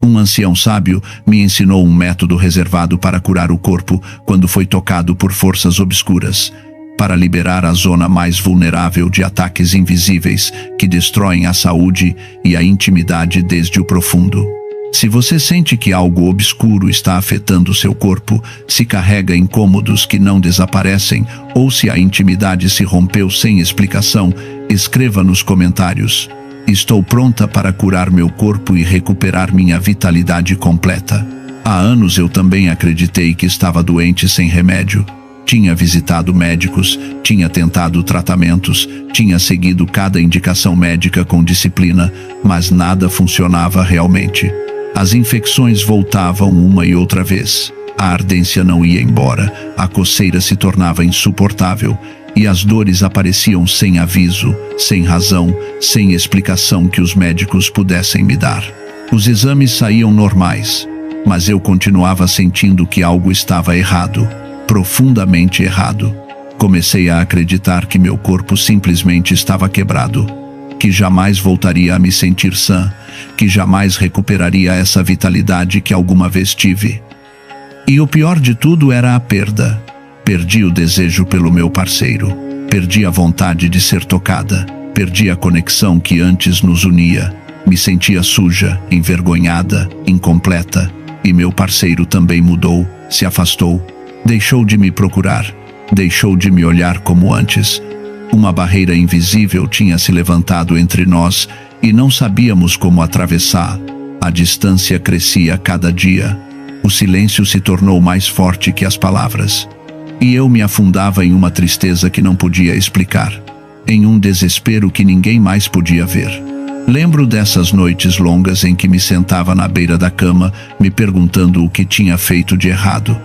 Um ancião sábio me ensinou um método reservado para curar o corpo quando foi tocado por forças obscuras, para liberar a zona mais vulnerável de ataques invisíveis que destroem a saúde e a intimidade desde o profundo. Se você sente que algo obscuro está afetando seu corpo, se carrega incômodos que não desaparecem, ou se a intimidade se rompeu sem explicação, escreva nos comentários. Estou pronta para curar meu corpo e recuperar minha vitalidade completa. Há anos eu também acreditei que estava doente sem remédio. Tinha visitado médicos, tinha tentado tratamentos, tinha seguido cada indicação médica com disciplina, mas nada funcionava realmente. As infecções voltavam uma e outra vez. A ardência não ia embora, a coceira se tornava insuportável e as dores apareciam sem aviso, sem razão, sem explicação que os médicos pudessem me dar. Os exames saíam normais, mas eu continuava sentindo que algo estava errado, profundamente errado. Comecei a acreditar que meu corpo simplesmente estava quebrado, que jamais voltaria a me sentir sã, que jamais recuperaria essa vitalidade que alguma vez tive. E o pior de tudo era a perda. Perdi o desejo pelo meu parceiro, perdi a vontade de ser tocada, perdi a conexão que antes nos unia. Me sentia suja, envergonhada, incompleta, e meu parceiro também mudou, se afastou, deixou de me procurar, deixou de me olhar como antes. Uma barreira invisível tinha se levantado entre nós e não sabíamos como atravessar. A distância crescia a cada dia. O silêncio se tornou mais forte que as palavras. E eu me afundava em uma tristeza que não podia explicar, em um desespero que ninguém mais podia ver. Lembro dessas noites longas em que me sentava na beira da cama, me perguntando o que tinha feito de errado.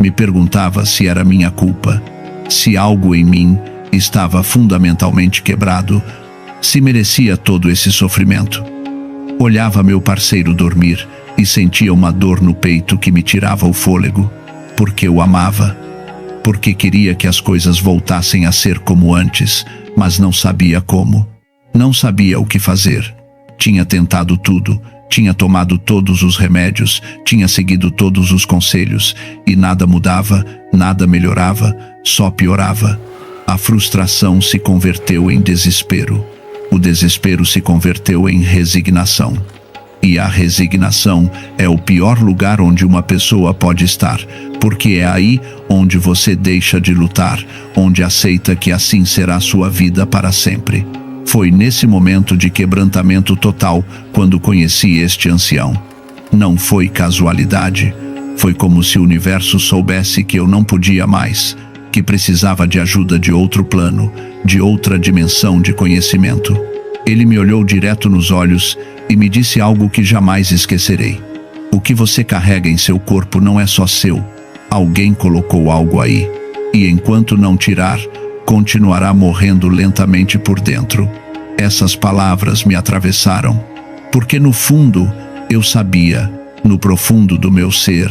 Me perguntava se era minha culpa, se algo em mim estava fundamentalmente quebrado, se merecia todo esse sofrimento. Olhava meu parceiro dormir e sentia uma dor no peito que me tirava o fôlego, porque o amava, porque queria que as coisas voltassem a ser como antes, mas não sabia como. Não sabia o que fazer. Tinha tentado tudo, tinha tomado todos os remédios, tinha seguido todos os conselhos, e nada mudava, nada melhorava, só piorava. A frustração se converteu em desespero. O desespero se converteu em resignação. E a resignação é o pior lugar onde uma pessoa pode estar, porque é aí onde você deixa de lutar, onde aceita que assim será sua vida para sempre. Foi nesse momento de quebrantamento total quando conheci este ancião. Não foi casualidade. Foi como se o universo soubesse que eu não podia mais, que precisava de ajuda de outro plano, de outra dimensão de conhecimento. Ele me olhou direto nos olhos e me disse algo que jamais esquecerei. O que você carrega em seu corpo não é só seu. Alguém colocou algo aí. E enquanto não tirar, continuará morrendo lentamente por dentro. Essas palavras me atravessaram, porque no fundo eu sabia, no profundo do meu ser,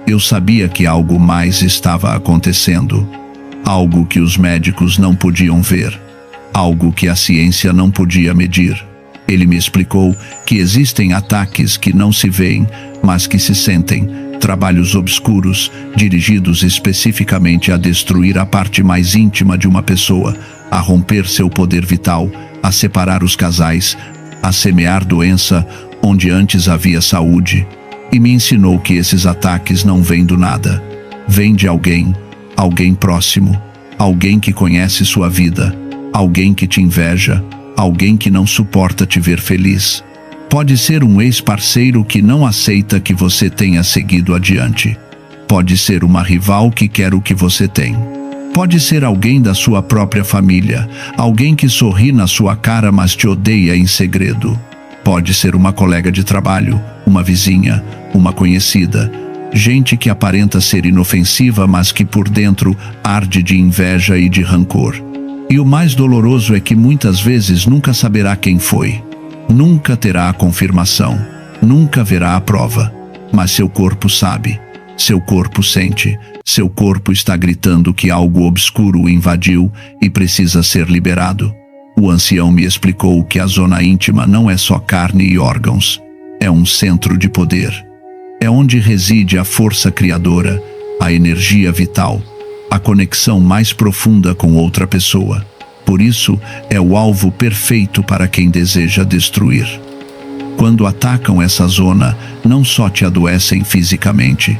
eu sabia que algo mais estava acontecendo. Algo que os médicos não podiam ver. Algo que a ciência não podia medir. Ele me explicou que existem ataques que não se veem, mas que se sentem, trabalhos obscuros, dirigidos especificamente a destruir a parte mais íntima de uma pessoa, a romper seu poder vital, a separar os casais, a semear doença onde antes havia saúde. E me ensinou que esses ataques não vêm do nada. Vêm de alguém, alguém próximo, alguém que conhece sua vida, alguém que te inveja, alguém que não suporta te ver feliz. Pode ser um ex-parceiro que não aceita que você tenha seguido adiante. Pode ser uma rival que quer o que você tem. Pode ser alguém da sua própria família, alguém que sorri na sua cara mas te odeia em segredo. Pode ser uma colega de trabalho, uma vizinha, uma conhecida. Gente que aparenta ser inofensiva mas que por dentro arde de inveja e de rancor. E o mais doloroso é que muitas vezes nunca saberá quem foi. Nunca terá a confirmação, nunca verá a prova, mas seu corpo sabe, seu corpo sente, seu corpo está gritando que algo obscuro o invadiu e precisa ser liberado. O ancião me explicou que a zona íntima não é só carne e órgãos. É um centro de poder. É onde reside a força criadora, a energia vital, a conexão mais profunda com outra pessoa. Por isso, é o alvo perfeito para quem deseja destruir. Quando atacam essa zona, não só te adoecem fisicamente,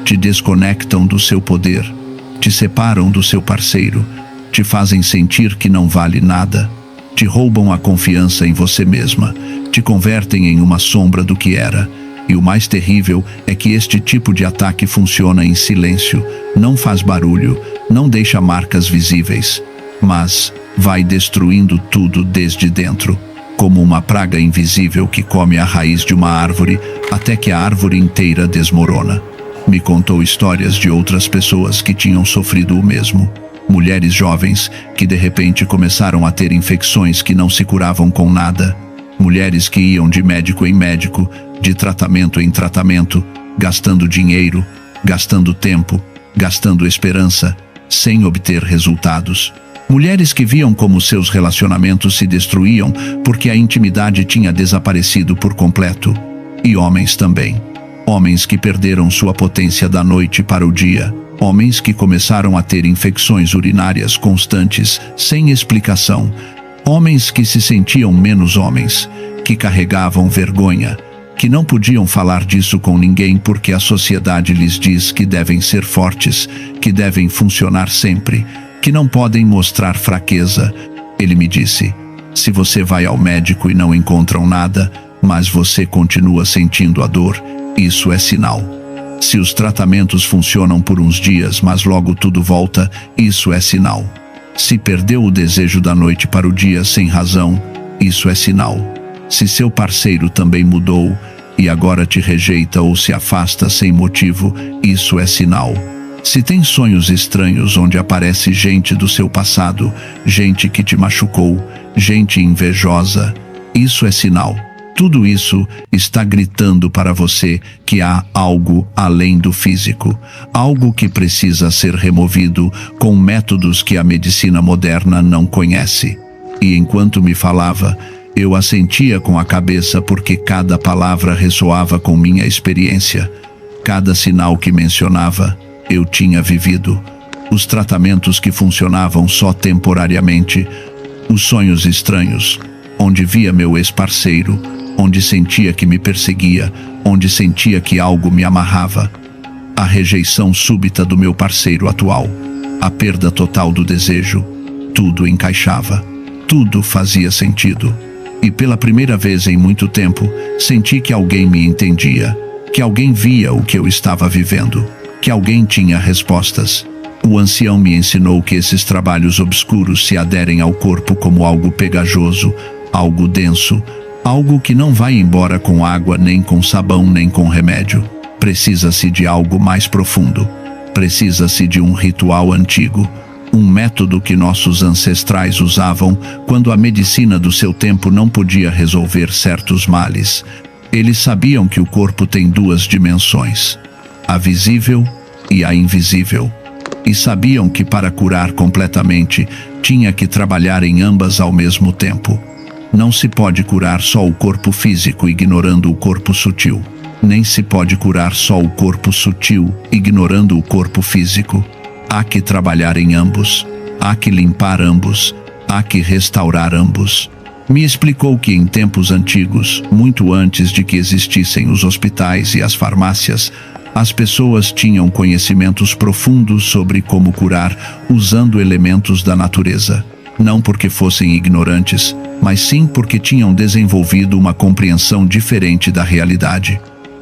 te desconectam do seu poder, te separam do seu parceiro, te fazem sentir que não vale nada, te roubam a confiança em você mesma, te convertem em uma sombra do que era. E o mais terrível é que este tipo de ataque funciona em silêncio, não faz barulho, não deixa marcas visíveis, mas vai destruindo tudo desde dentro, como uma praga invisível que come a raiz de uma árvore até que a árvore inteira desmorona. Me contou histórias de outras pessoas que tinham sofrido o mesmo. Mulheres jovens que de repente começaram a ter infecções que não se curavam com nada. Mulheres que iam de médico em médico, de tratamento em tratamento, gastando dinheiro, gastando tempo, gastando esperança, sem obter resultados. Mulheres que viam como seus relacionamentos se destruíam porque a intimidade tinha desaparecido por completo. E homens também. Homens que perderam sua potência da noite para o dia. Homens que começaram a ter infecções urinárias constantes, sem explicação. Homens que se sentiam menos homens, que carregavam vergonha, que não podiam falar disso com ninguém porque a sociedade lhes diz que devem ser fortes, que devem funcionar sempre, que não podem mostrar fraqueza. Ele me disse: se você vai ao médico e não encontram nada, mas você continua sentindo a dor, isso é sinal. Se os tratamentos funcionam por uns dias, mas logo tudo volta, isso é sinal. Se perdeu o desejo da noite para o dia sem razão, isso é sinal. Se seu parceiro também mudou e agora te rejeita ou se afasta sem motivo, isso é sinal. Se tem sonhos estranhos onde aparece gente do seu passado, gente que te machucou, gente invejosa, isso é sinal. Tudo isso está gritando para você que há algo além do físico, algo que precisa ser removido com métodos que a medicina moderna não conhece. E enquanto me falava, eu assentia com a cabeça porque cada palavra ressoava com minha experiência. Cada sinal que mencionava, eu tinha vivido. Os tratamentos que funcionavam só temporariamente, os sonhos estranhos, onde via meu ex-parceiro, onde sentia que me perseguia, onde sentia que algo me amarrava. A rejeição súbita do meu parceiro atual, a perda total do desejo, tudo encaixava, tudo fazia sentido. E pela primeira vez em muito tempo, senti que alguém me entendia, que alguém via o que eu estava vivendo, que alguém tinha respostas. O ancião me ensinou que esses trabalhos obscuros se aderem ao corpo como algo pegajoso, algo denso, algo que não vai embora com água, nem com sabão, nem com remédio. Precisa-se de algo mais profundo. Precisa-se de um ritual antigo, um método que nossos ancestrais usavam quando a medicina do seu tempo não podia resolver certos males. Eles sabiam que o corpo tem duas dimensões, a visível e a invisível. E sabiam que para curar completamente, tinha que trabalhar em ambas ao mesmo tempo. Não se pode curar só o corpo físico ignorando o corpo sutil. Nem se pode curar só o corpo sutil ignorando o corpo físico. Há que trabalhar em ambos. Há que limpar ambos. Há que restaurar ambos. Me explicou que em tempos antigos, muito antes de que existissem os hospitais e as farmácias, as pessoas tinham conhecimentos profundos sobre como curar usando elementos da natureza. Não porque fossem ignorantes, mas sim porque tinham desenvolvido uma compreensão diferente da realidade.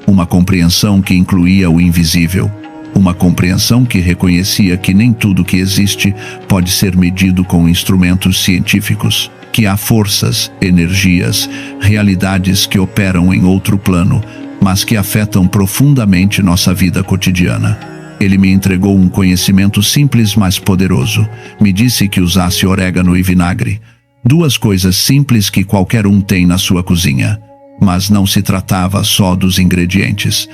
Uma compreensão que incluía o invisível. Uma compreensão que reconhecia que nem tudo que existe pode ser medido com instrumentos científicos. Que há forças, energias, realidades que operam em outro plano, mas que afetam profundamente nossa vida cotidiana. Ele me entregou um conhecimento simples, mas poderoso. Me disse que usasse orégano e vinagre. Duas coisas simples que qualquer um tem na sua cozinha. Mas não se tratava só dos ingredientes.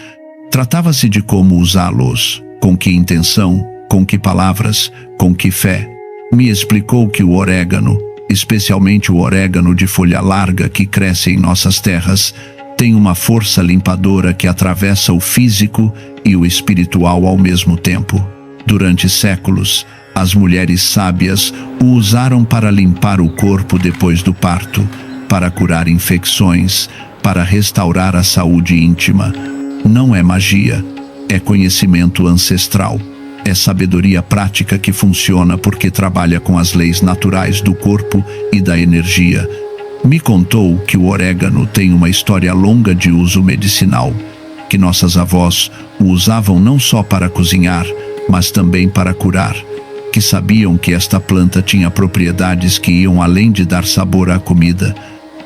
Tratava-se de como usá-los, com que intenção, com que palavras, com que fé. Me explicou que o orégano, especialmente o orégano de folha larga que cresce em nossas terras, Tem uma força limpadora que atravessa o físico e o espiritual ao mesmo tempo. Durante séculos, as mulheres sábias o usaram para limpar o corpo depois do parto, para curar infecções, para restaurar a saúde íntima. Não é magia, é conhecimento ancestral. É sabedoria prática que funciona porque trabalha com as leis naturais do corpo e da energia. Me contou que o orégano tem uma história longa de uso medicinal, que nossas avós o usavam não só para cozinhar, mas também para curar, que sabiam que esta planta tinha propriedades que iam além de dar sabor à comida,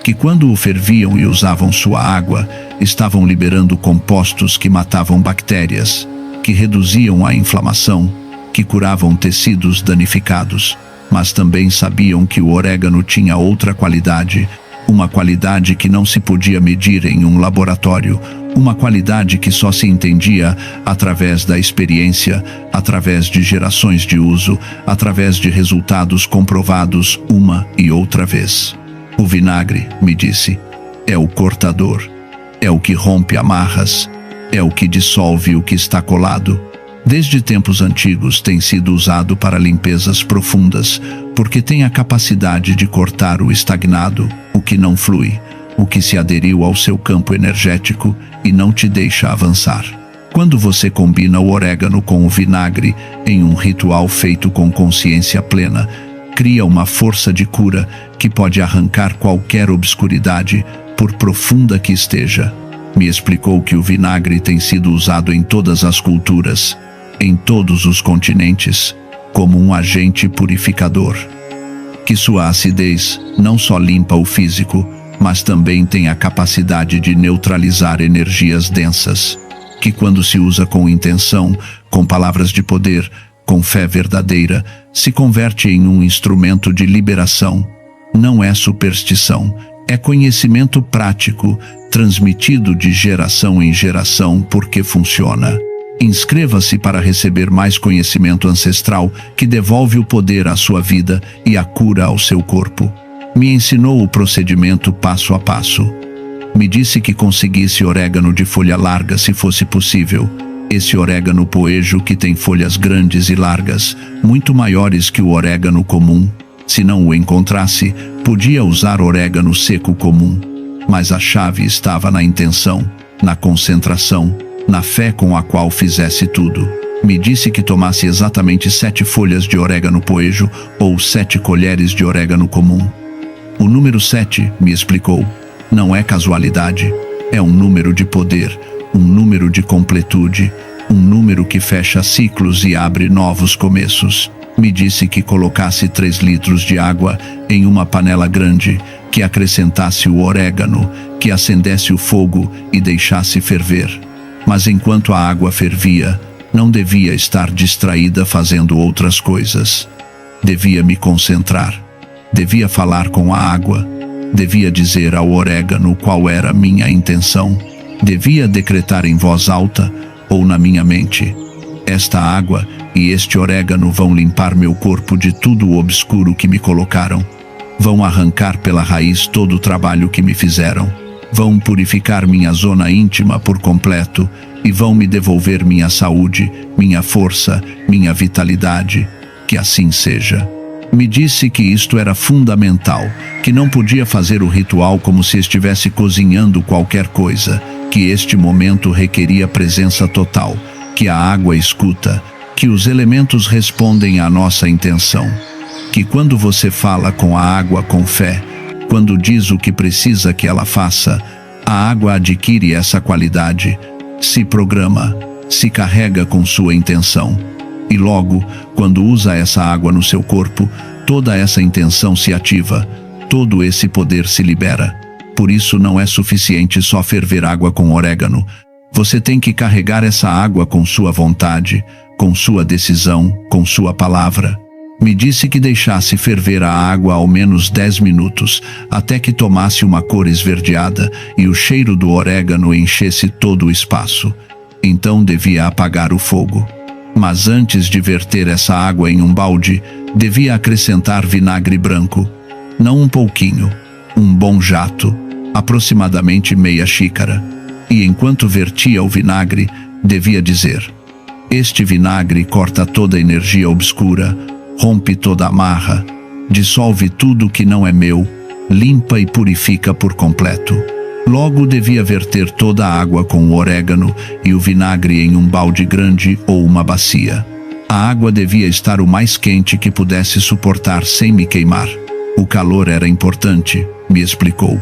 que quando o ferviam e usavam sua água, estavam liberando compostos que matavam bactérias, que reduziam a inflamação, que curavam tecidos danificados, mas também sabiam que o orégano tinha outra qualidade, uma qualidade que não se podia medir em um laboratório, uma qualidade que só se entendia através da experiência, através de gerações de uso, através de resultados comprovados uma e outra vez. O vinagre, me disse, é o cortador, é o que rompe amarras, é o que dissolve o que está colado. Desde tempos antigos tem sido usado para limpezas profundas, porque tem a capacidade de cortar o estagnado, o que não flui, o que se aderiu ao seu campo energético e não te deixa avançar. Quando você combina o orégano com o vinagre em um ritual feito com consciência plena, cria uma força de cura que pode arrancar qualquer obscuridade, por profunda que esteja. Me explicou que o vinagre tem sido usado em todas as culturas, em todos os continentes, como um agente purificador. Que sua acidez não só limpa o físico, mas também tem a capacidade de neutralizar energias densas, que quando se usa com intenção, com palavras de poder, com fé verdadeira, se converte em um instrumento de liberação. Não é superstição, é conhecimento prático, transmitido de geração em geração porque funciona. Inscreva-se para receber mais conhecimento ancestral que devolve o poder à sua vida e a cura ao seu corpo. Me ensinou o procedimento passo a passo. Me disse que conseguisse orégano de folha larga se fosse possível. Esse orégano poejo que tem folhas grandes e largas, muito maiores que o orégano comum. Se não o encontrasse, podia usar orégano seco comum. Mas a chave estava na intenção, na concentração, na fé com a qual fizesse tudo. Me disse que tomasse exatamente 7 folhas de orégano poejo ou 7 colheres de orégano comum. O número 7, me explicou, não é casualidade, é um número de poder, um número de completude, um número que fecha ciclos e abre novos começos. Me disse que colocasse 3 litros de água em uma panela grande, que acrescentasse o orégano, que acendesse o fogo e deixasse ferver. Mas enquanto a água fervia, não devia estar distraída fazendo outras coisas. Devia me concentrar. Devia falar com a água. Devia dizer ao orégano qual era minha intenção. Devia decretar em voz alta ou na minha mente: esta água e este orégano vão limpar meu corpo de tudo o obscuro que me colocaram. Vão arrancar pela raiz todo o trabalho que me fizeram. Vão purificar minha zona íntima por completo e vão me devolver minha saúde, minha força, minha vitalidade. Que assim seja. Me disse que isto era fundamental, que não podia fazer o ritual como se estivesse cozinhando qualquer coisa, que este momento requeria presença total, que a água escuta, que os elementos respondem à nossa intenção, que quando você fala com a água com fé, quando diz o que precisa que ela faça, a água adquire essa qualidade, se programa, se carrega com sua intenção. E logo, quando usa essa água no seu corpo, toda essa intenção se ativa, todo esse poder se libera. Por isso não é suficiente só ferver água com orégano. Você tem que carregar essa água com sua vontade, com sua decisão, com sua palavra. Me disse que deixasse ferver a água ao menos 10 minutos, até que tomasse uma cor esverdeada e o cheiro do orégano enchesse todo o espaço. Então devia apagar o fogo. Mas antes de verter essa água em um balde, devia acrescentar vinagre branco. Não um pouquinho, um bom jato. aproximadamente meia xícara. E enquanto vertia o vinagre, devia dizer: este vinagre corta toda a energia obscura, rompe toda a amarra, dissolve tudo que não é meu, limpa e purifica por completo. Logo devia verter toda a água com o orégano e o vinagre em um balde grande ou uma bacia. A água devia estar o mais quente que pudesse suportar sem me queimar. O calor era importante, me explicou,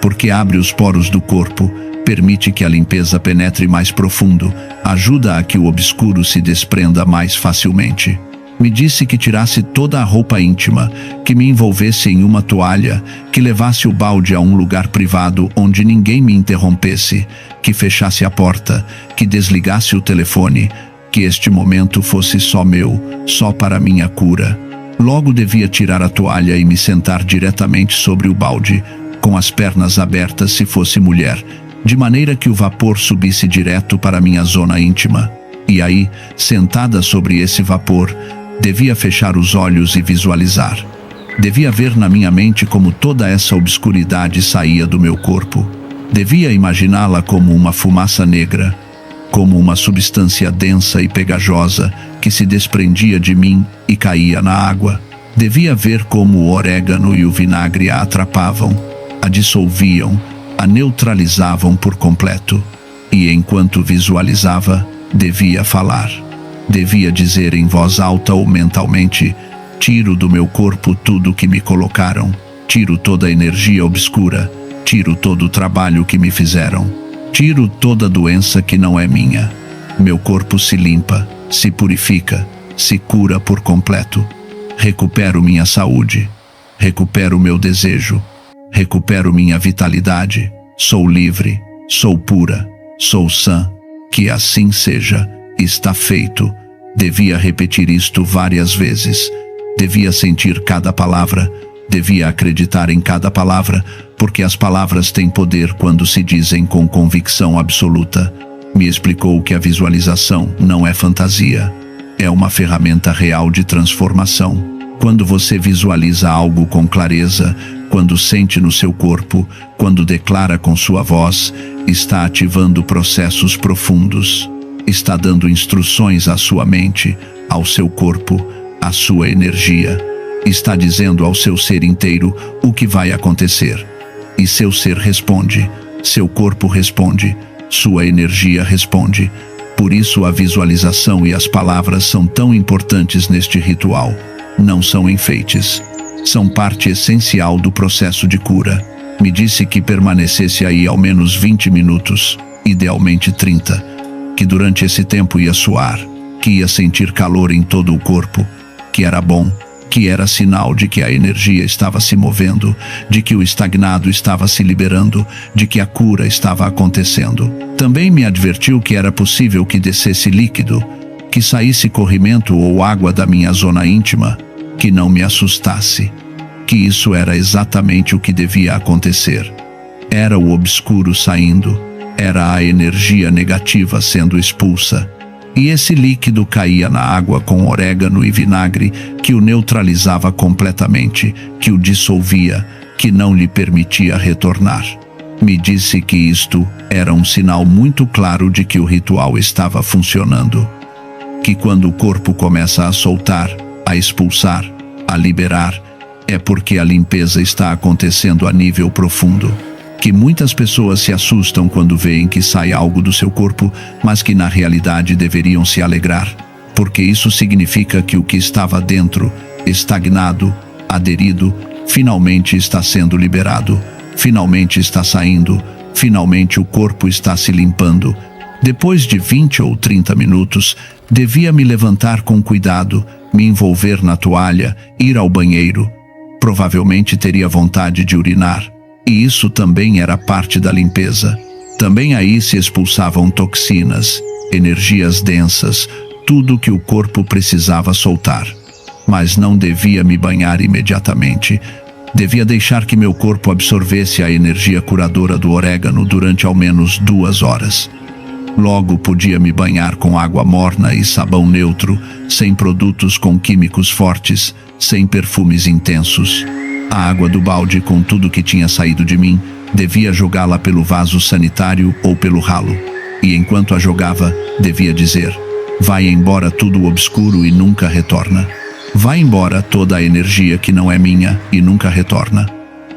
porque abre os poros do corpo, permite que a limpeza penetre mais profundo, ajuda a que o obscuro se desprenda mais facilmente. Me disse que tirasse toda a roupa íntima, que me envolvesse em uma toalha, que levasse o balde a um lugar privado onde ninguém me interrompesse, que fechasse a porta, que desligasse o telefone, que este momento fosse só meu, só para minha cura. Logo devia tirar a toalha e me sentar diretamente sobre o balde, com as pernas abertas se fosse mulher, de maneira que o vapor subisse direto para minha zona íntima. E aí, sentada sobre esse vapor, devia fechar os olhos e visualizar. Devia ver na minha mente como toda essa obscuridade saía do meu corpo. Devia imaginá-la como uma fumaça negra, como uma substância densa e pegajosa que se desprendia de mim e caía na água. Devia ver como o orégano e o vinagre a atrapavam, a dissolviam, a neutralizavam por completo. E enquanto visualizava, devia falar. Devia dizer em voz alta ou mentalmente: tiro do meu corpo tudo que me colocaram, tiro toda a energia obscura, tiro todo o trabalho que me fizeram, tiro toda a doença que não é minha. Meu corpo se limpa, se purifica, se cura por completo. Recupero minha saúde, recupero meu desejo, recupero minha vitalidade. Sou livre, sou pura, sou sã. Que assim seja. Está feito. Devia repetir isto várias vezes. Devia sentir cada palavra. Devia acreditar em cada palavra, porque as palavras têm poder quando se dizem com convicção absoluta. Me explicou que a visualização não é fantasia. É uma ferramenta real de transformação. Quando você visualiza algo com clareza, quando sente no seu corpo, quando declara com sua voz, está ativando processos profundos. Está dando instruções à sua mente, ao seu corpo, à sua energia. Está dizendo ao seu ser inteiro o que vai acontecer. E seu ser responde, seu corpo responde, sua energia responde. Por isso a visualização e as palavras são tão importantes neste ritual. Não são enfeites. São parte essencial do processo de cura. Me disse que permanecesse aí ao menos 20 minutos, idealmente 30. Que durante esse tempo ia suar, que ia sentir calor em todo o corpo, que era bom, que era sinal de que a energia estava se movendo, de que o estagnado estava se liberando, de que a cura estava acontecendo. Também me advertiu que era possível que descesse líquido, que saísse corrimento ou água da minha zona íntima, que não me assustasse, que isso era exatamente o que devia acontecer. Era o obscuro saindo. Era a energia negativa sendo expulsa. E esse líquido caía na água com orégano e vinagre, que o neutralizava completamente, que o dissolvia, que não lhe permitia retornar. Me disse que isto era um sinal muito claro de que o ritual estava funcionando. Que quando o corpo começa a soltar, a expulsar, a liberar, é porque a limpeza está acontecendo a nível profundo. Que muitas pessoas se assustam quando veem que sai algo do seu corpo, mas que na realidade deveriam se alegrar, porque isso significa que o que estava dentro, estagnado, aderido, finalmente está sendo liberado, finalmente está saindo, finalmente o corpo está se limpando. Depois de 20 ou 30 minutos, devia me levantar com cuidado, me envolver na toalha, ir ao banheiro. Provavelmente teria vontade de urinar. E isso também era parte da limpeza. Também aí se expulsavam toxinas, energias densas, tudo que o corpo precisava soltar. Mas não devia me banhar imediatamente. Devia deixar que meu corpo absorvesse a energia curadora do orégano durante ao menos 2 horas. Logo podia me banhar com água morna e sabão neutro, sem produtos com químicos fortes, sem perfumes intensos. A água do balde com tudo que tinha saído de mim Devia jogá-la pelo vaso sanitário ou pelo ralo. E enquanto a jogava, devia dizer: vai embora tudo obscuro e nunca retorna. Vai embora toda a energia que não é minha e nunca retorna.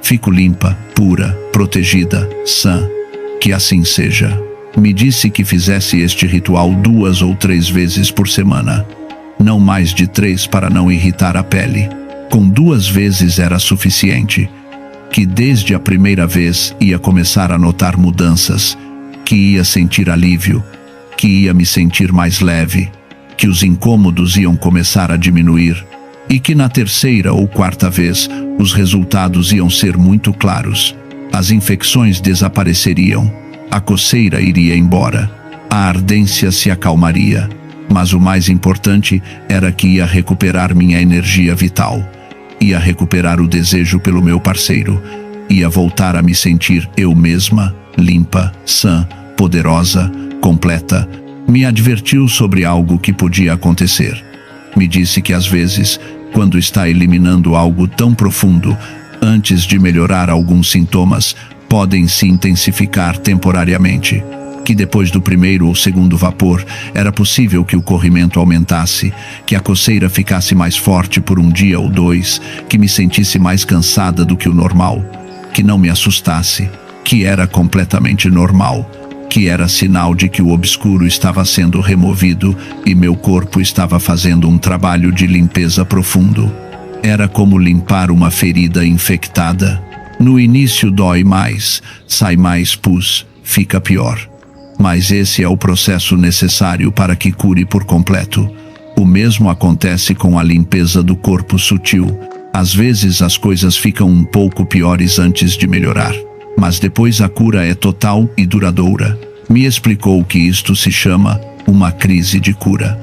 Fico limpa, pura, protegida, sã. Que assim seja. Me disse que fizesse este ritual 2 ou 3 vezes por semana. Não mais de 3 para não irritar a pele. Com 2 vezes era suficiente. Que desde a primeira vez ia começar a notar mudanças, que ia sentir alívio, que ia me sentir mais leve, que os incômodos iam começar a diminuir e que na 3ª ou 4ª vez os resultados iam ser muito claros. As infecções desapareceriam, a coceira iria embora, a ardência se acalmaria, mas o mais importante era que ia recuperar minha energia vital. Ia recuperar o desejo pelo meu parceiro, ia voltar a me sentir eu mesma, limpa, sã, poderosa, completa. Me advertiu sobre algo que podia acontecer. Me disse que às vezes, quando está eliminando algo tão profundo, antes de melhorar alguns sintomas, podem se intensificar temporariamente. Que depois do 1º ou 2º vapor, era possível que o corrimento aumentasse, que a coceira ficasse mais forte por 1 dia ou 2, que me sentisse mais cansada do que o normal, que não me assustasse, que era completamente normal, que era sinal de que o obscuro estava sendo removido e meu corpo estava fazendo um trabalho de limpeza profundo. Era como limpar uma ferida infectada. No início dói mais, sai mais pus, fica pior. Mas esse é o processo necessário para que cure por completo. O mesmo acontece com a limpeza do corpo sutil. Às vezes as coisas ficam um pouco piores antes de melhorar, mas depois a cura é total e duradoura. Me explicou que isto se chama uma crise de cura,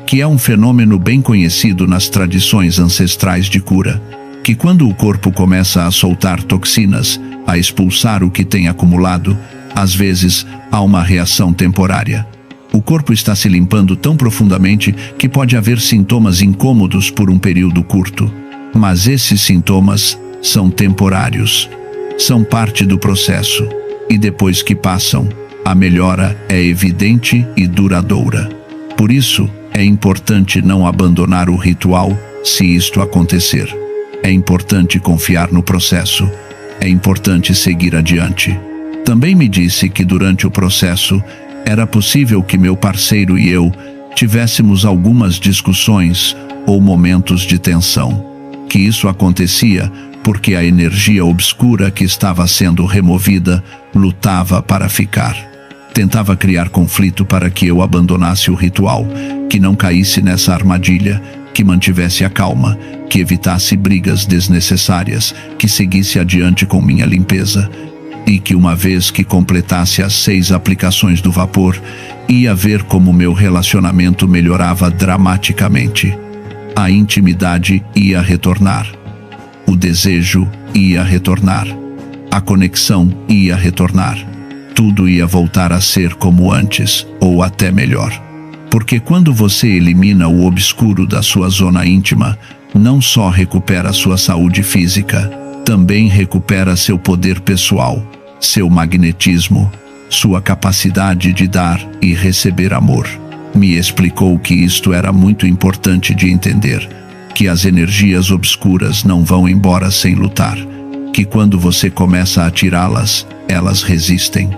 que é um fenômeno bem conhecido nas tradições ancestrais de cura, que quando o corpo começa a soltar toxinas, a expulsar o que tem acumulado, às vezes, há uma reação temporária. O corpo está se limpando tão profundamente que pode haver sintomas incômodos por um período curto. Mas esses sintomas são temporários. São parte do processo. E depois que passam, a melhora é evidente e duradoura. Por isso, é importante não abandonar o ritual se isto acontecer. É importante confiar no processo. É importante seguir adiante. Também me disse que durante o processo era possível que meu parceiro e eu tivéssemos algumas discussões ou momentos de tensão. Que isso acontecia porque a energia obscura que estava sendo removida lutava para ficar. Tentava criar conflito para que eu abandonasse o ritual, que não caísse nessa armadilha, que mantivesse a calma, que evitasse brigas desnecessárias, que seguisse adiante com minha limpeza. E que uma vez que completasse as 6 aplicações do vapor, ia ver como meu relacionamento melhorava dramaticamente. A intimidade ia retornar. O desejo ia retornar. A conexão ia retornar. Tudo ia voltar a ser como antes, ou até melhor. Porque quando você elimina o obscuro da sua zona íntima, não só recupera sua saúde física, também recupera seu poder pessoal, seu magnetismo, sua capacidade de dar e receber amor. Me explicou que isto era muito importante de entender, que as energias obscuras não vão embora sem lutar, que quando você começa a tirá-las, elas resistem.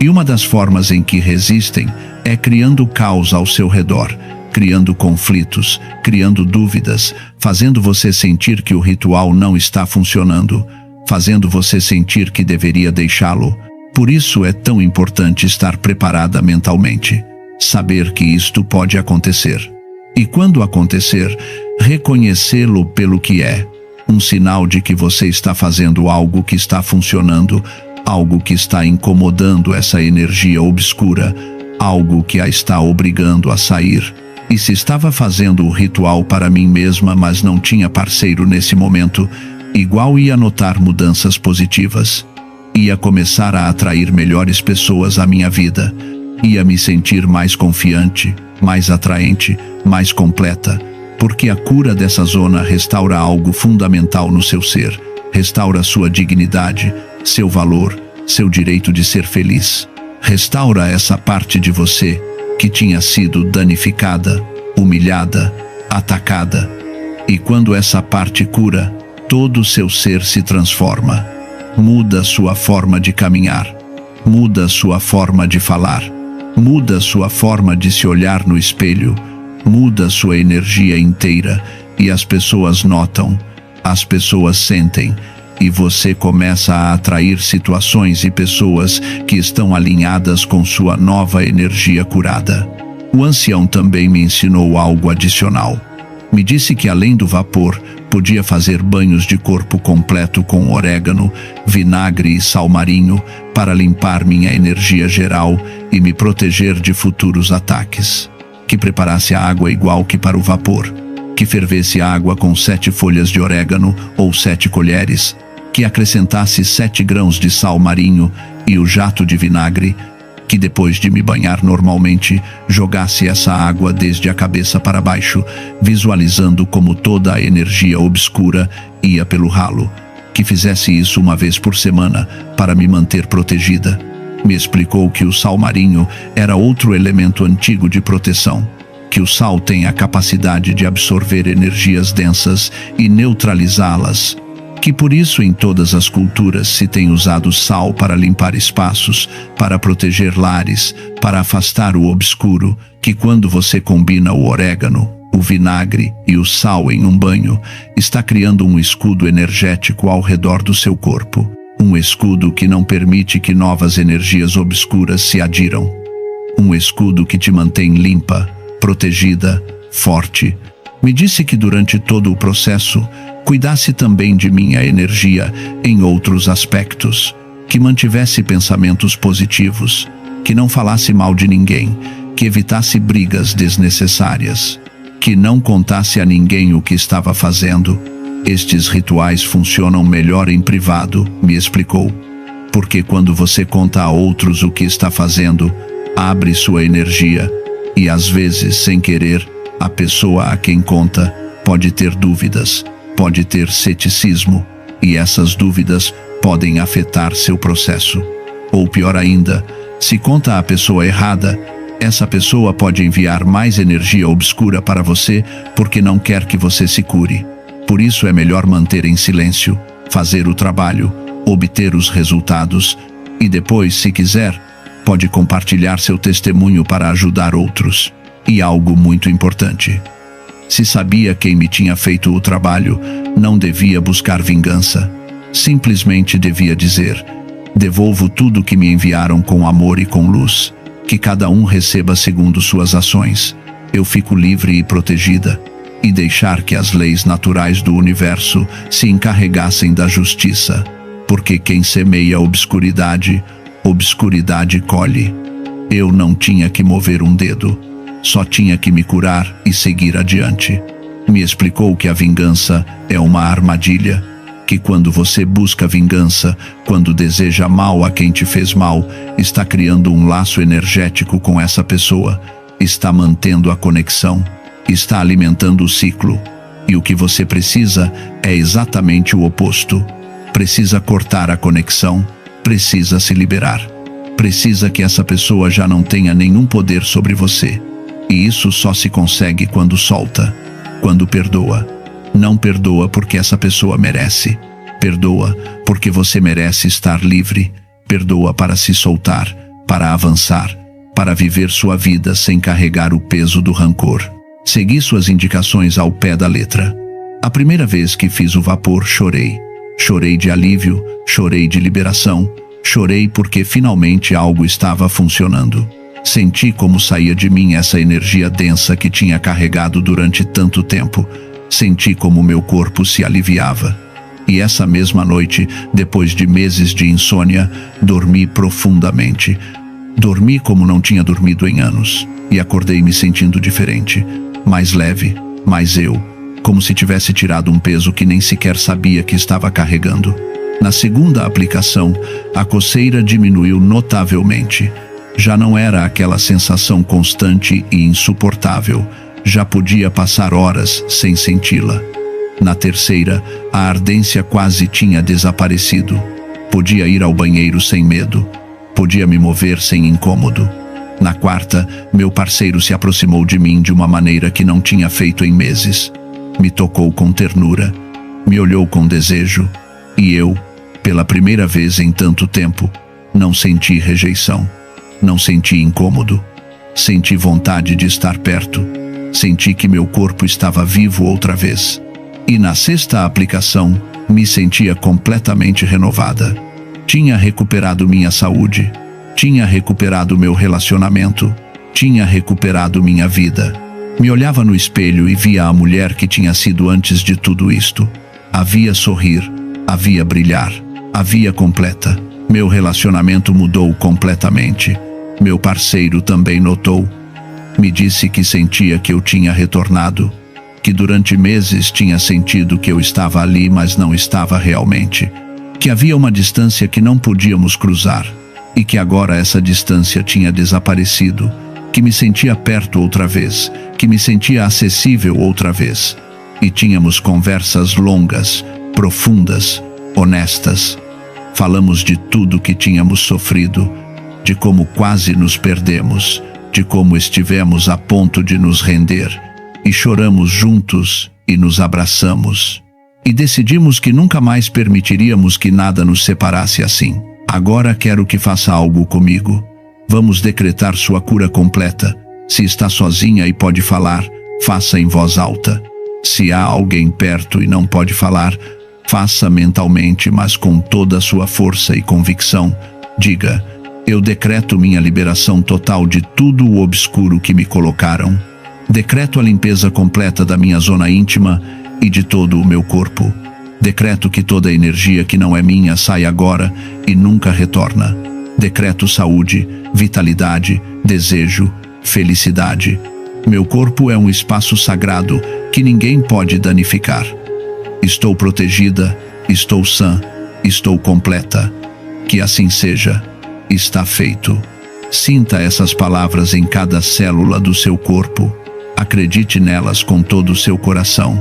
E uma das formas em que resistem é criando caos ao seu redor, criando conflitos, criando dúvidas, fazendo você sentir que o ritual não está funcionando, fazendo você sentir que deveria deixá-lo. Por isso é tão importante estar preparada mentalmente, saber que isto pode acontecer. E quando acontecer, reconhecê-lo pelo que é, um sinal de que você está fazendo algo que está funcionando, algo que está incomodando essa energia obscura, algo que a está obrigando a sair. E se estava fazendo o ritual para mim mesma, mas não tinha parceiro nesse momento, igual ia notar mudanças positivas. Ia começar a atrair melhores pessoas à minha vida. Ia me sentir mais confiante, mais atraente, mais completa. Porque a cura dessa zona restaura algo fundamental no seu ser. Restaura sua dignidade, seu valor, seu direito de ser feliz. Restaura essa parte de você que tinha sido danificada, humilhada, atacada. E quando essa parte cura, todo o seu ser se transforma. Muda sua forma de caminhar, muda sua forma de falar, muda sua forma de se olhar no espelho, muda sua energia inteira e as pessoas notam, as pessoas sentem e você começa a atrair situações e pessoas que estão alinhadas com sua nova energia curada. O ancião também me ensinou algo adicional. Me disse que além do vapor, podia fazer banhos de corpo completo com orégano, vinagre e sal marinho para limpar minha energia geral e me proteger de futuros ataques. Que preparasse a água igual que para o vapor. Que fervesse a água com 7 folhas de orégano ou 7 colheres. Que acrescentasse 7 grãos de sal marinho e o jato de vinagre. Que depois de me banhar normalmente, jogasse essa água desde a cabeça para baixo, visualizando como toda a energia obscura ia pelo ralo. Que fizesse isso uma vez por semana, para me manter protegida. Me explicou que o sal marinho era outro elemento antigo de proteção. Que o sal tem a capacidade de absorver energias densas e neutralizá-las. Que por isso em todas as culturas se tem usado sal para limpar espaços, para proteger lares, para afastar o obscuro, que quando você combina o orégano, o vinagre e o sal em um banho, está criando um escudo energético ao redor do seu corpo. Um escudo que não permite que novas energias obscuras se adiram. Um escudo que te mantém limpa, protegida, forte. Me disse que durante todo o processo, cuidasse também de minha energia em outros aspectos, que mantivesse pensamentos positivos, que não falasse mal de ninguém, que evitasse brigas desnecessárias, que não contasse a ninguém o que estava fazendo. Estes rituais funcionam melhor em privado, me explicou, porque quando você conta a outros o que está fazendo, abre sua energia e às vezes, sem querer, a pessoa a quem conta pode ter dúvidas, pode ter ceticismo, e essas dúvidas podem afetar seu processo. Ou pior ainda, se conta à pessoa errada, essa pessoa pode enviar mais energia obscura para você porque não quer que você se cure. Por isso é melhor manter em silêncio, fazer o trabalho, obter os resultados, e depois, se quiser, pode compartilhar seu testemunho para ajudar outros. E algo muito importante. Se sabia quem me tinha feito o trabalho, não devia buscar vingança. Simplesmente devia dizer: devolvo tudo que me enviaram com amor e com luz. Que cada um receba segundo suas ações. Eu fico livre e protegida. E deixar que as leis naturais do universo se encarregassem da justiça. Porque quem semeia obscuridade, obscuridade colhe. Eu não tinha que mover um dedo. Só tinha que me curar e seguir adiante. Me explicou que a vingança é uma armadilha, que quando você busca vingança, quando deseja mal a quem te fez mal, está criando um laço energético com essa pessoa, está mantendo a conexão, está alimentando o ciclo. E o que você precisa é exatamente o oposto. Precisa cortar a conexão, precisa se liberar. Precisa que essa pessoa já não tenha nenhum poder sobre você. E isso só se consegue quando solta, quando perdoa. Não perdoa porque essa pessoa merece. Perdoa porque você merece estar livre. Perdoa para se soltar, para avançar, para viver sua vida sem carregar o peso do rancor. Segui suas indicações ao pé da letra. A primeira vez que fiz o vapor, chorei. Chorei de alívio, chorei de liberação. Chorei porque finalmente algo estava funcionando. Senti como saía de mim essa energia densa que tinha carregado durante tanto tempo. Senti como meu corpo se aliviava. E essa mesma noite, depois de meses de insônia, dormi profundamente. Dormi como não tinha dormido em anos. E acordei me sentindo diferente. Mais leve, mais eu. Como se tivesse tirado um peso que nem sequer sabia que estava carregando. Na segunda aplicação, a coceira diminuiu notavelmente. Já não era aquela sensação constante e insuportável. Já podia passar horas sem senti-la. Na terceira, a ardência quase tinha desaparecido. Podia ir ao banheiro sem medo. Podia me mover sem incômodo. Na quarta, meu parceiro se aproximou de mim de uma maneira que não tinha feito em meses. Me tocou com ternura, me olhou com desejo, e eu, pela primeira vez em tanto tempo, não senti rejeição, não senti incômodo. Senti vontade de estar perto. Senti que meu corpo estava vivo outra vez. E na sexta aplicação, me sentia completamente renovada. Tinha recuperado minha saúde. Tinha recuperado meu relacionamento. Tinha recuperado minha vida. Me olhava no espelho e via a mulher que tinha sido antes de tudo isto. Havia sorrir, havia brilhar, havia completa. Meu relacionamento mudou completamente. Meu parceiro também notou. Me disse que sentia que eu tinha retornado, que durante meses tinha sentido que eu estava ali, mas não estava realmente, que havia uma distância que não podíamos cruzar, e que agora essa distância tinha desaparecido, que me sentia perto outra vez, que me sentia acessível outra vez. E tínhamos conversas longas, profundas, honestas. Falamos de tudo que tínhamos sofrido, de como quase nos perdemos, de como estivemos a ponto de nos render, e choramos juntos e nos abraçamos. E decidimos que nunca mais permitiríamos que nada nos separasse assim. Agora quero que faça algo comigo. Vamos decretar sua cura completa. Se está sozinha e pode falar, faça em voz alta. Se há alguém perto e não pode falar, faça mentalmente, mas com toda a sua força e convicção. Diga: eu decreto minha liberação total de tudo o obscuro que me colocaram. Decreto a limpeza completa da minha zona íntima e de todo o meu corpo. Decreto que toda energia que não é minha sai agora e nunca retorna. Decreto saúde, vitalidade, desejo, felicidade. Meu corpo é um espaço sagrado que ninguém pode danificar. Estou protegida, estou sã, estou completa. Que assim seja. Está feito. Sinta essas palavras em cada célula do seu corpo. Acredite nelas com todo o seu coração.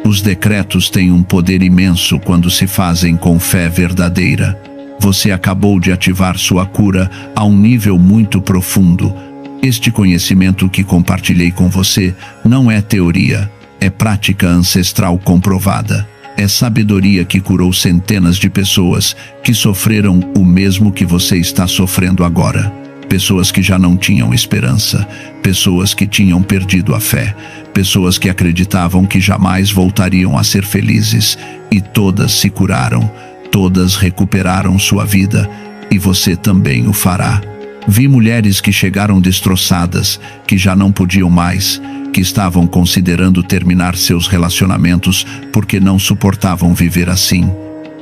Os decretos têm um poder imenso quando se fazem com fé verdadeira. Você acabou de ativar sua cura a um nível muito profundo. Este conhecimento que compartilhei com você não é teoria, é prática ancestral comprovada. É sabedoria que curou centenas de pessoas que sofreram o mesmo que você está sofrendo agora. Pessoas que já não tinham esperança, pessoas que tinham perdido a fé, pessoas que acreditavam que jamais voltariam a ser felizes, e todas se curaram, todas recuperaram sua vida, e você também o fará. Vi mulheres que chegaram destroçadas, que já não podiam mais, que estavam considerando terminar seus relacionamentos porque não suportavam viver assim.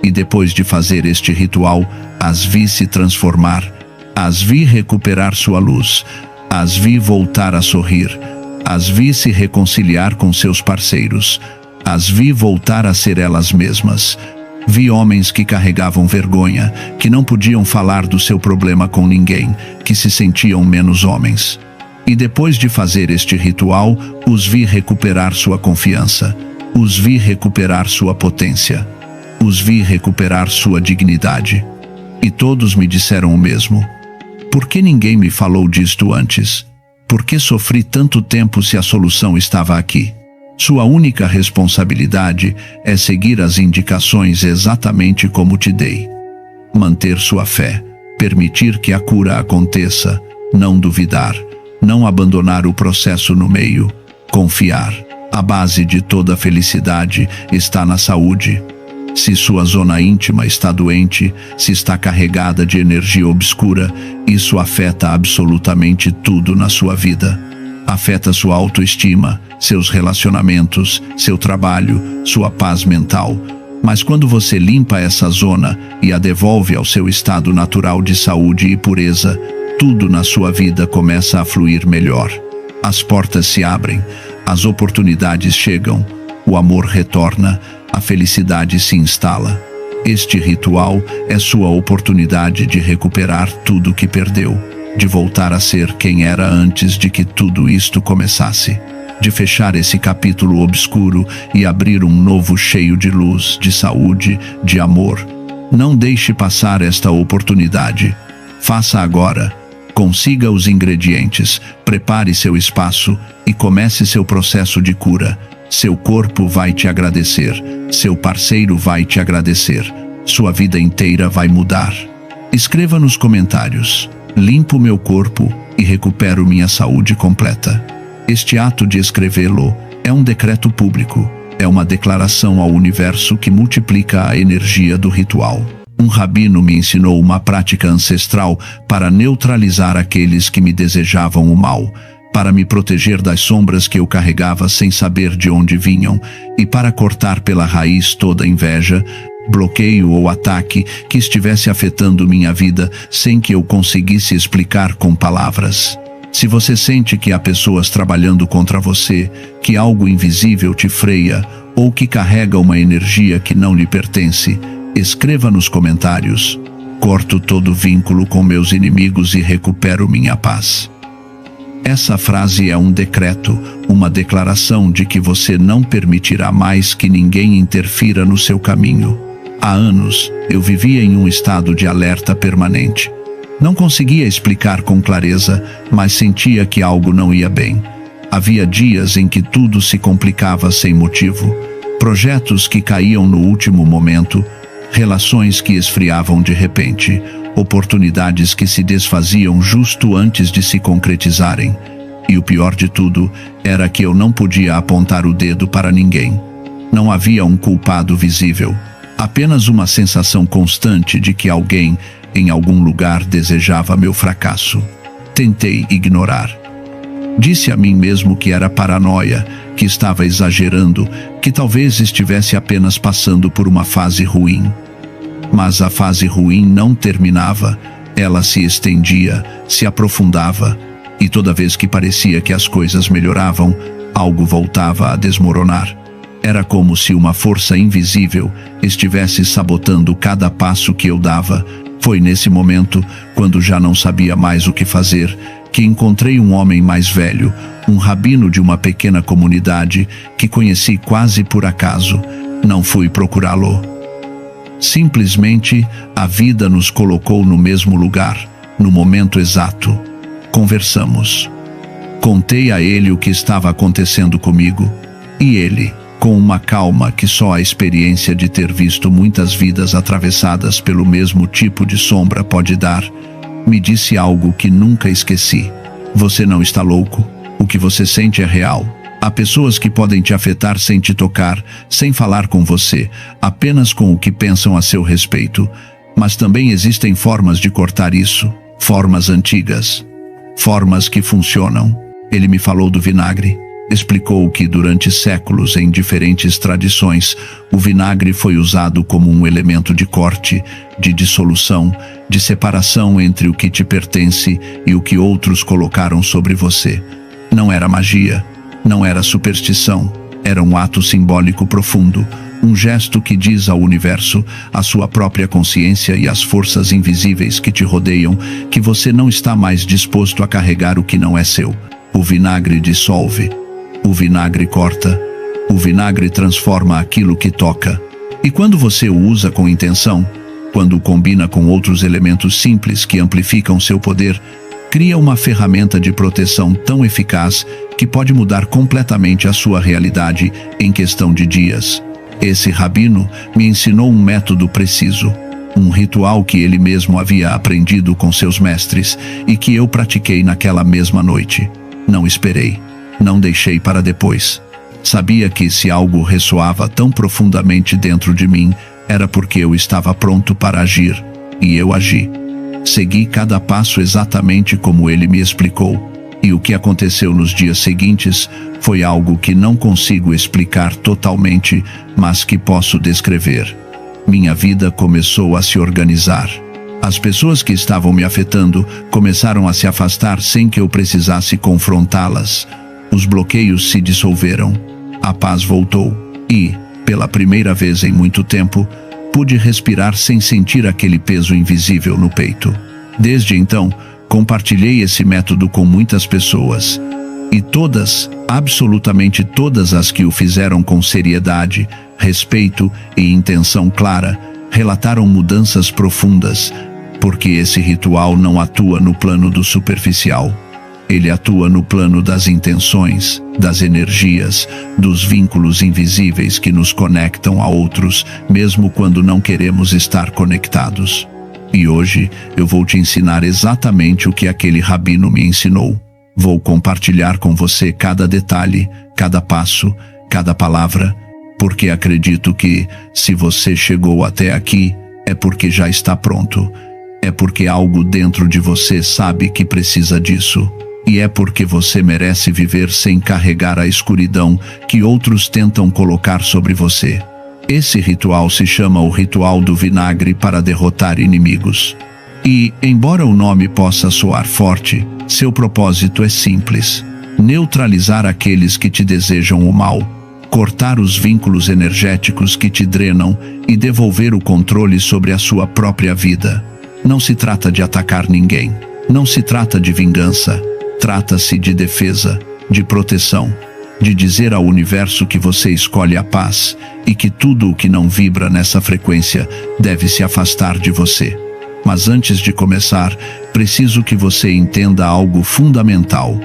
E depois de fazer este ritual, as vi se transformar, as vi recuperar sua luz, as vi voltar a sorrir, as vi se reconciliar com seus parceiros, as vi voltar a ser elas mesmas. Vi homens que carregavam vergonha, que não podiam falar do seu problema com ninguém, que se sentiam menos homens. E depois de fazer este ritual, os vi recuperar sua confiança, os vi recuperar sua potência, os vi recuperar sua dignidade. E todos me disseram o mesmo. Por que ninguém me falou disto antes? Por que sofri tanto tempo se a solução estava aqui? Sua única responsabilidade é seguir as indicações exatamente como te dei. Manter sua fé, permitir que a cura aconteça, não duvidar, não abandonar o processo no meio, confiar. A base de toda felicidade está na saúde. Se sua zona íntima está doente, se está carregada de energia obscura, isso afeta absolutamente tudo na sua vida. Afeta sua autoestima, seus relacionamentos, seu trabalho, sua paz mental. Mas quando você limpa essa zona e a devolve ao seu estado natural de saúde e pureza, tudo na sua vida começa a fluir melhor. As portas se abrem, as oportunidades chegam, o amor retorna, a felicidade se instala. Este ritual é sua oportunidade de recuperar tudo que perdeu, de voltar a ser quem era antes de que tudo isto começasse, de fechar esse capítulo obscuro e abrir um novo cheio de luz, de saúde, de amor. Não deixe passar esta oportunidade. Faça agora. Consiga os ingredientes, prepare seu espaço e comece seu processo de cura. Seu corpo vai te agradecer, seu parceiro vai te agradecer, sua vida inteira vai mudar. Escreva nos comentários: limpo meu corpo e recupero minha saúde completa. Este ato de escrevê-lo é um decreto público, é uma declaração ao universo que multiplica a energia do ritual. Um rabino me ensinou uma prática ancestral para neutralizar aqueles que me desejavam o mal, para me proteger das sombras que eu carregava sem saber de onde vinham, e para cortar pela raiz toda inveja, bloqueio ou ataque que estivesse afetando minha vida sem que eu conseguisse explicar com palavras. Se você sente que há pessoas trabalhando contra você, que algo invisível te freia, ou que carrega uma energia que não lhe pertence, escreva nos comentários: corto todo vínculo com meus inimigos e recupero minha paz. Essa frase é um decreto, uma declaração de que você não permitirá mais que ninguém interfira no seu caminho. Há anos, eu vivia em um estado de alerta permanente. Não conseguia explicar com clareza, mas sentia que algo não ia bem. Havia dias em que tudo se complicava sem motivo, projetos que caíam no último momento, relações que esfriavam de repente, oportunidades que se desfaziam justo antes de se concretizarem. E o pior de tudo era que eu não podia apontar o dedo para ninguém. Não havia um culpado visível, apenas uma sensação constante de que alguém, em algum lugar, desejava meu fracasso. Tentei ignorar. Disse a mim mesmo que era paranoia, que estava exagerando, que talvez estivesse apenas passando por uma fase ruim. Mas a fase ruim não terminava, ela se estendia, se aprofundava, e toda vez que parecia que as coisas melhoravam, algo voltava a desmoronar. Era como se uma força invisível estivesse sabotando cada passo que eu dava. Foi nesse momento, quando já não sabia mais o que fazer, que encontrei um homem mais velho, um rabino de uma pequena comunidade que conheci quase por acaso. Não fui procurá-lo. Simplesmente, a vida nos colocou no mesmo lugar, no momento exato. Conversamos. Contei a ele o que estava acontecendo comigo, e ele, com uma calma que só a experiência de ter visto muitas vidas atravessadas pelo mesmo tipo de sombra pode dar, me disse algo que nunca esqueci: você não está louco, o que você sente é real. Há pessoas que podem te afetar sem te tocar, sem falar com você, apenas com o que pensam a seu respeito. Mas também existem formas de cortar isso, formas antigas, formas que funcionam. Ele me falou do vinagre. Explicou que durante séculos, em diferentes tradições, o vinagre foi usado como um elemento de corte, de dissolução, de separação entre o que te pertence e o que outros colocaram sobre você. Não era magia, não era superstição, era um ato simbólico profundo, um gesto que diz ao universo, à sua própria consciência e às forças invisíveis que te rodeiam, que você não está mais disposto a carregar o que não é seu. O vinagre dissolve. O vinagre corta, o vinagre transforma aquilo que toca. E quando você o usa com intenção, quando o combina com outros elementos simples que amplificam seu poder, cria uma ferramenta de proteção tão eficaz que pode mudar completamente a sua realidade em questão de dias. Esse rabino me ensinou um método preciso, um ritual que ele mesmo havia aprendido com seus mestres e que eu pratiquei naquela mesma noite. Não esperei. Não deixei para depois. Sabia que se algo ressoava tão profundamente dentro de mim, era porque eu estava pronto para agir, e eu agi. Segui cada passo exatamente como ele me explicou, e o que aconteceu nos dias seguintes foi algo que não consigo explicar totalmente, mas que posso descrever. Minha vida começou a se organizar. As pessoas que estavam me afetando começaram a se afastar sem que eu precisasse confrontá-las. Os bloqueios se dissolveram, a paz voltou e, pela primeira vez em muito tempo, pude respirar sem sentir aquele peso invisível no peito. Desde então, compartilhei esse método com muitas pessoas. E todas, absolutamente todas as que o fizeram com seriedade, respeito e intenção clara, relataram mudanças profundas, porque esse ritual não atua no plano do superficial. Ele atua no plano das intenções, das energias, dos vínculos invisíveis que nos conectam a outros, mesmo quando não queremos estar conectados. E hoje eu vou te ensinar exatamente o que aquele rabino me ensinou. Vou compartilhar com você cada detalhe, cada passo, cada palavra, porque acredito que, se você chegou até aqui, é porque já está pronto. É porque algo dentro de você sabe que precisa disso. E é porque você merece viver sem carregar a escuridão que outros tentam colocar sobre você. Esse ritual se chama o ritual do vinagre para derrotar inimigos. E, embora o nome possa soar forte, seu propósito é simples: neutralizar aqueles que te desejam o mal, cortar os vínculos energéticos que te drenam e devolver o controle sobre a sua própria vida. Não se trata de atacar ninguém. Não se trata de vingança. Trata-se de defesa, de proteção, de dizer ao universo que você escolhe a paz e que tudo o que não vibra nessa frequência deve se afastar de você. Mas antes de começar, preciso que você entenda algo fundamental.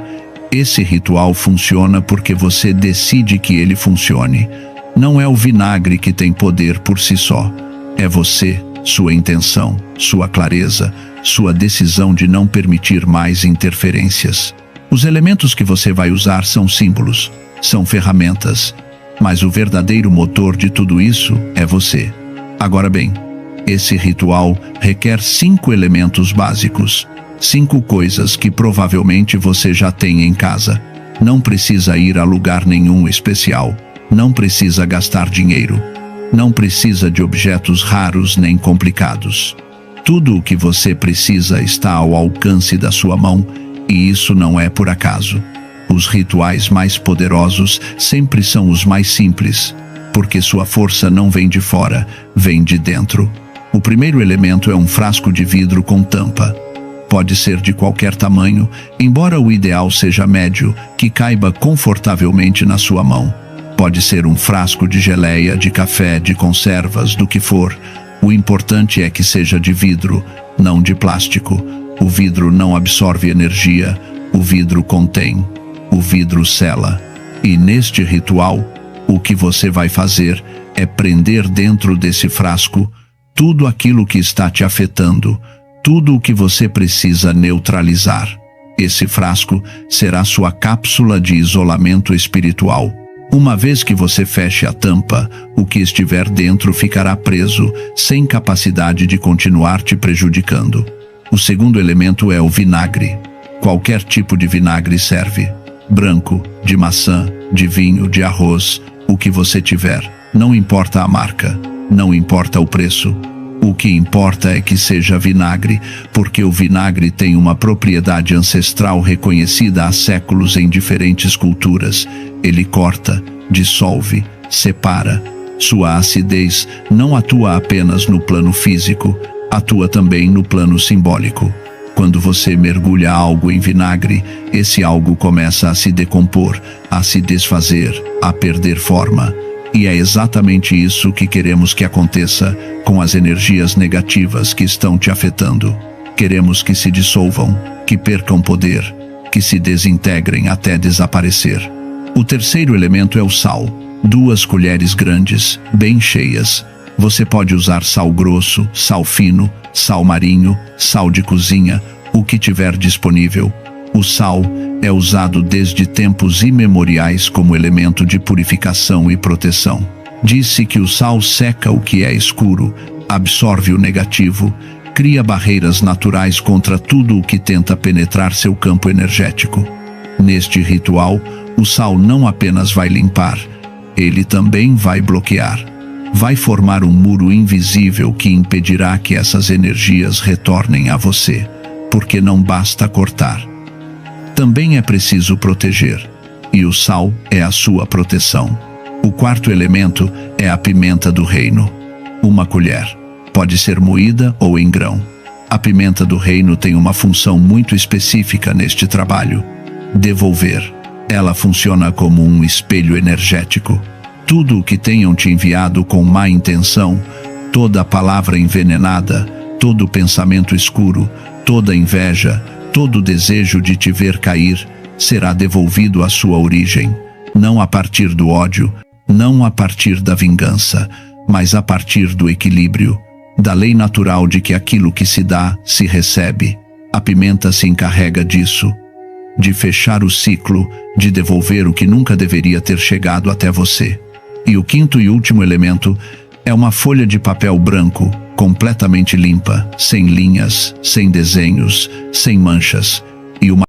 Esse ritual funciona porque você decide que ele funcione. Não é o vinagre que tem poder por si só. É você, sua intenção, sua clareza, sua decisão de não permitir mais interferências. Os elementos que você vai usar são símbolos, são ferramentas, mas o verdadeiro motor de tudo isso é você. Agora bem, esse ritual requer 5 elementos básicos, 5 coisas que provavelmente você já tem em casa. Não precisa ir a lugar nenhum especial, não precisa gastar dinheiro, não precisa de objetos raros nem complicados. Tudo o que você precisa está ao alcance da sua mão, e isso não é por acaso. Os rituais mais poderosos sempre são os mais simples, porque sua força não vem de fora, vem de dentro. O primeiro elemento é um frasco de vidro com tampa. Pode ser de qualquer tamanho, embora o ideal seja médio, que caiba confortavelmente na sua mão. Pode ser um frasco de geleia, de café, de conservas, do que for. O importante é que seja de vidro, não de plástico. O vidro não absorve energia, o vidro contém, o vidro sela. E neste ritual, o que você vai fazer é prender dentro desse frasco tudo aquilo que está te afetando, tudo o que você precisa neutralizar. Esse frasco será sua cápsula de isolamento espiritual. Uma vez que você feche a tampa, o que estiver dentro ficará preso, sem capacidade de continuar te prejudicando. O segundo elemento é o vinagre. Qualquer tipo de vinagre serve. Branco, de maçã, de vinho, de arroz, o que você tiver. Não importa a marca, não importa o preço. O que importa é que seja vinagre, porque o vinagre tem uma propriedade ancestral reconhecida há séculos em diferentes culturas. Ele corta, dissolve, separa. Sua acidez não atua apenas no plano físico, atua também no plano simbólico. Quando você mergulha algo em vinagre, esse algo começa a se decompor, a se desfazer, a perder forma. E é exatamente isso que queremos que aconteça com as energias negativas que estão te afetando. Queremos que se dissolvam, que percam poder, que se desintegrem até desaparecer. O terceiro elemento é o sal. 2 colheres grandes, bem cheias. Você pode usar sal grosso, sal fino, sal marinho, sal de cozinha, o que tiver disponível. O sal é usado desde tempos imemoriais como elemento de purificação e proteção. Diz-se que o sal seca o que é escuro, absorve o negativo, cria barreiras naturais contra tudo o que tenta penetrar seu campo energético. Neste ritual, o sal não apenas vai limpar, ele também vai bloquear. Vai formar um muro invisível que impedirá que essas energias retornem a você, porque não basta cortar. Também é preciso proteger, e o sal é a sua proteção. O quarto elemento é a pimenta do reino. 1 colher. Pode ser moída ou em grão. A pimenta do reino tem uma função muito específica neste trabalho: devolver. Ela funciona como um espelho energético. Tudo o que tenham te enviado com má intenção, Toda palavra envenenada, todo pensamento escuro, toda inveja, todo desejo de te ver cair, será devolvido à sua origem, não a partir do ódio, não a partir da vingança, mas a partir do equilíbrio, da lei natural de que aquilo que se dá, se recebe. A pimenta se encarrega disso, de fechar o ciclo, de devolver o que nunca deveria ter chegado até você. E o quinto e último elemento é uma folha de papel branco, completamente limpa, sem linhas, sem desenhos, sem manchas, e uma